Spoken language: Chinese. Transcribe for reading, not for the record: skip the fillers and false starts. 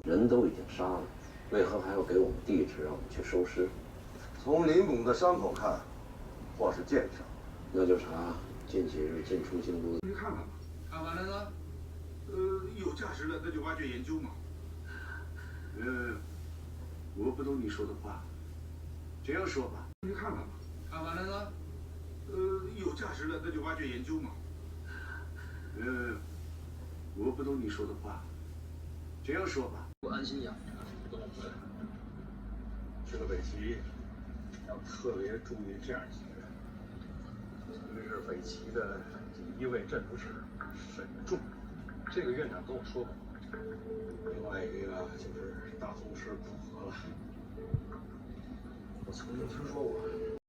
人都已经杀了，为何还要给我们地址让我们去收尸？从林拱的伤口看，或是箭伤。那就查近几日进出京都。去看看吧。看完了呢？有价值的那就挖掘研究嘛。我不懂你说的话，这样说吧。去看看吧。看完了呢？有价值的那就挖掘研究嘛。我不懂你说的话，这样说吧。不安心养着，不能回来。去了北齐，要特别注意这样几个人。一个是北齐的第一位镇主使沈仲，这个院长跟我说过。另外一个就是大宗师古河了，我曾经听说过。